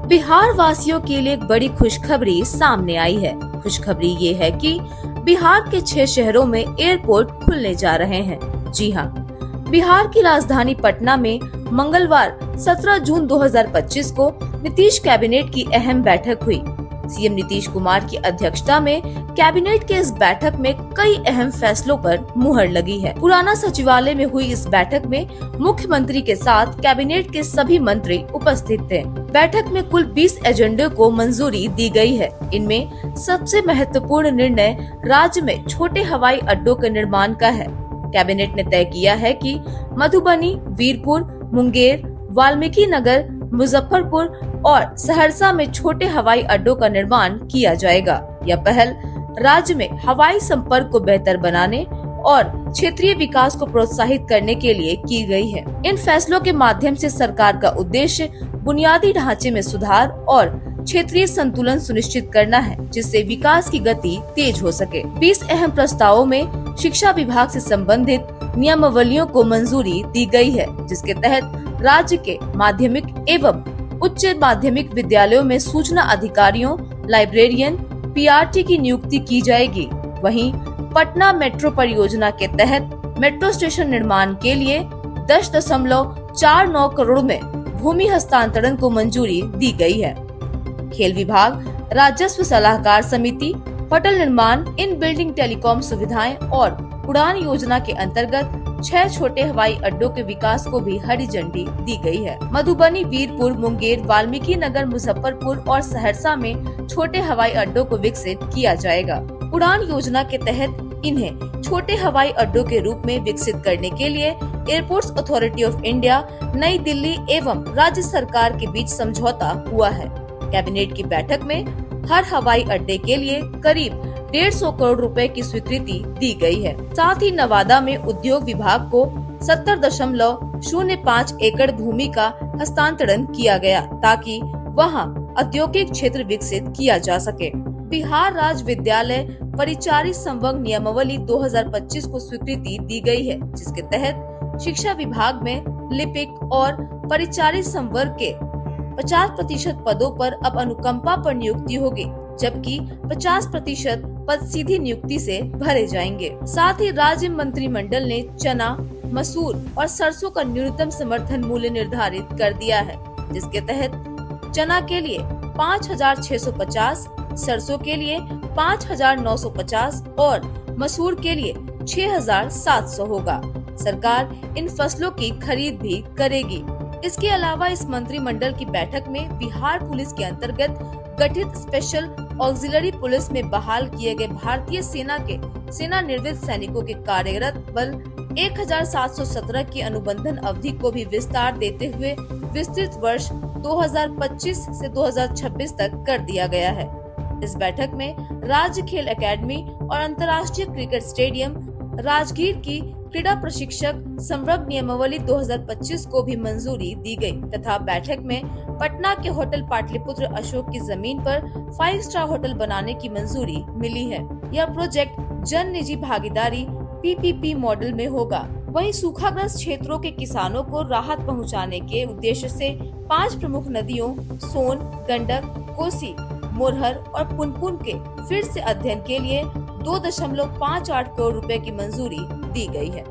बिहार वासियों के लिए एक बड़ी खुशखबरी सामने आई है। खुशखबरी ये है कि बिहार के 6 शहरों में एयरपोर्ट खुलने जा रहे हैं। जी हाँ, बिहार की राजधानी पटना में मंगलवार 17 जून 2025 को नीतीश कैबिनेट की अहम बैठक हुई। सीएम नीतीश कुमार की अध्यक्षता में कैबिनेट के इस बैठक में कई अहम फैसलों पर मुहर लगी है। पुराना सचिवालय में हुई इस बैठक में मुख्यमंत्री के साथ कैबिनेट के सभी मंत्री उपस्थित थे। बैठक में कुल 20 एजेंडे को मंजूरी दी गई है। इनमें सबसे महत्वपूर्ण निर्णय राज्य में छोटे हवाई अड्डों के निर्माण का है। कैबिनेट ने तय किया है कि मधुबनी, वीरपुर, मुंगेर, वाल्मीकि नगर, मुजफ्फरपुर और सहरसा में छोटे हवाई अड्डों का निर्माण किया जाएगा। यह पहल राज्य में हवाई संपर्क को बेहतर बनाने और क्षेत्रीय विकास को प्रोत्साहित करने के लिए की गई है। इन फैसलों के माध्यम से सरकार का उद्देश्य बुनियादी ढांचे में सुधार और क्षेत्रीय संतुलन सुनिश्चित करना है, जिससे विकास की गति तेज हो सके। 20 अहम प्रस्तावों में शिक्षा विभाग से संबंधित नियमावलियों को मंजूरी दी गई है, जिसके तहत राज्य के माध्यमिक एवं उच्च माध्यमिक विद्यालयों में सूचना अधिकारियों, लाइब्रेरियन, पीआरटी की नियुक्ति की जाएगी। वहीं पटना मेट्रो परियोजना के तहत मेट्रो स्टेशन निर्माण के लिए 10.49 करोड़ में भूमि हस्तांतरण को मंजूरी दी गई है। खेल विभाग, राजस्व सलाहकार समिति, होटल निर्माण, इन बिल्डिंग टेलीकॉम सुविधाएं और उड़ान योजना के अंतर्गत 6 छोटे हवाई अड्डों के विकास को भी हरी झंडी दी गई है। मधुबनी, वीरपुर, मुंगेर, वाल्मीकि नगर, मुजफ्फरपुर और सहरसा में छोटे हवाई अड्डों को विकसित किया जाएगा। उड़ान योजना के तहत इन्हें छोटे हवाई अड्डों के रूप में विकसित करने के लिए एयरपोर्ट्स अथॉरिटी ऑफ इंडिया, नई दिल्ली एवं राज्य सरकार के बीच समझौता हुआ है। कैबिनेट की बैठक में हर हवाई अड्डे के लिए करीब 150 करोड़ रुपए की स्वीकृति दी गई है। साथ ही नवादा में उद्योग विभाग को 70.05 एकड़ भूमि का हस्तांतरण किया गया, ताकि वहां औद्योगिक क्षेत्र विकसित किया जा सके। बिहार राज्य विद्यालय परिचारी संवर्ग नियमावली 2025 को स्वीकृति दी गई है, जिसके तहत शिक्षा विभाग में लिपिक और परिचारी संवर्ग के 50% पदों पर अब अनुकंपा पर नियुक्ति होगी, जबकि 50% पद सीधी नियुक्ति से भरे जाएंगे। साथ ही राज्य मंत्रिमंडल ने चना, मसूर और सरसों का न्यूनतम समर्थन मूल्य निर्धारित कर दिया है, जिसके तहत चना के लिए 5,650, सरसों के लिए 5,950 और मसूर के लिए 6,700 होगा। सरकार इन फसलों की खरीद भी करेगी। इसके अलावा इस मंत्रिमंडल की बैठक में बिहार पुलिस के अंतर्गत गठित स्पेशल ऑक्सिलरी पुलिस में बहाल किए गए भारतीय सेना के सेवानिवृत्त सैनिकों के कार्यरत बल 1717 की अनुबंधन अवधि को भी विस्तार देते हुए विस्तृत वर्ष 2025 से 2026 तक कर दिया गया है। इस बैठक में राज्य खेल एकेडमी और अंतर्राष्ट्रीय क्रिकेट स्टेडियम राजगीर की क्रीड़ा प्रशिक्षक संवर्ग नियमावली 2025 को भी मंजूरी दी गई तथा बैठक में पटना के होटल पाटलिपुत्र अशोक की जमीन पर 5 स्टार होटल बनाने की मंजूरी मिली है। यह प्रोजेक्ट जन निजी भागीदारी PPP मॉडल में होगा। वहीं सूखाग्रस्त क्षेत्रों के किसानों को राहत पहुंचाने के उद्देश्य से 5 प्रमुख नदियों सोन, गंडक, कोसी, मोरहर और पुनपुन के फिर से अध्ययन के लिए 2.58 करोड़ रुपए की मंजूरी दी गई है।